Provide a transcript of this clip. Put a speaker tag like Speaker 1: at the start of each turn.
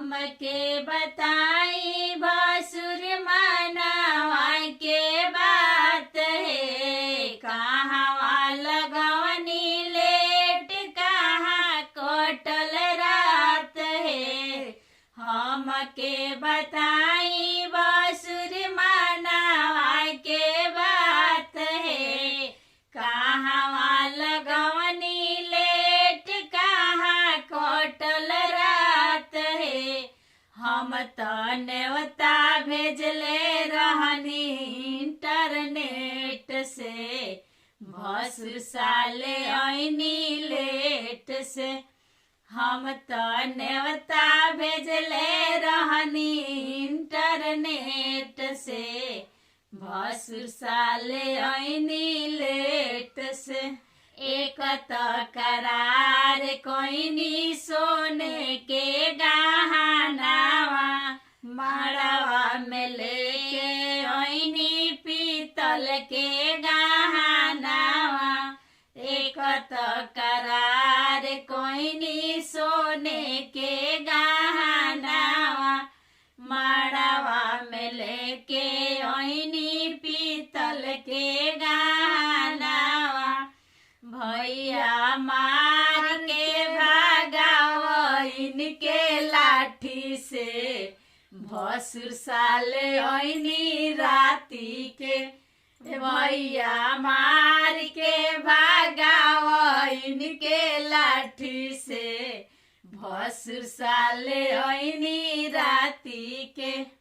Speaker 1: हमके बताई भसुर मनवा के बात है। कहाँ लगवनी लेट कहाँ कटल रात है। हमके बताई भसुर मनवा के बात है। कहाँ लगवनी लेट कहाँ कटल रात है। हम तो नेवता भेजले रहनी इंटरनेट से। भसुर साले आईनी लेट से। हम तो नेवता भेजले रहनी इंटरनेट से। भसुर साले आईनी लेट से। एक तो करार कोइनी सोने के गहनावा। मड़वा में लेके आईनी पीतल के गहनावा। एक तो करार कोइनी सोने के गहनावा। मड़वा में लेके आईनी पीतल के गहनावा। भैया मार के भागाव इनके लाठी से। भसुर साले आईनी राती के। भैया मार के भागाव इनके लाठी से। भसुर साले आईनी राती के।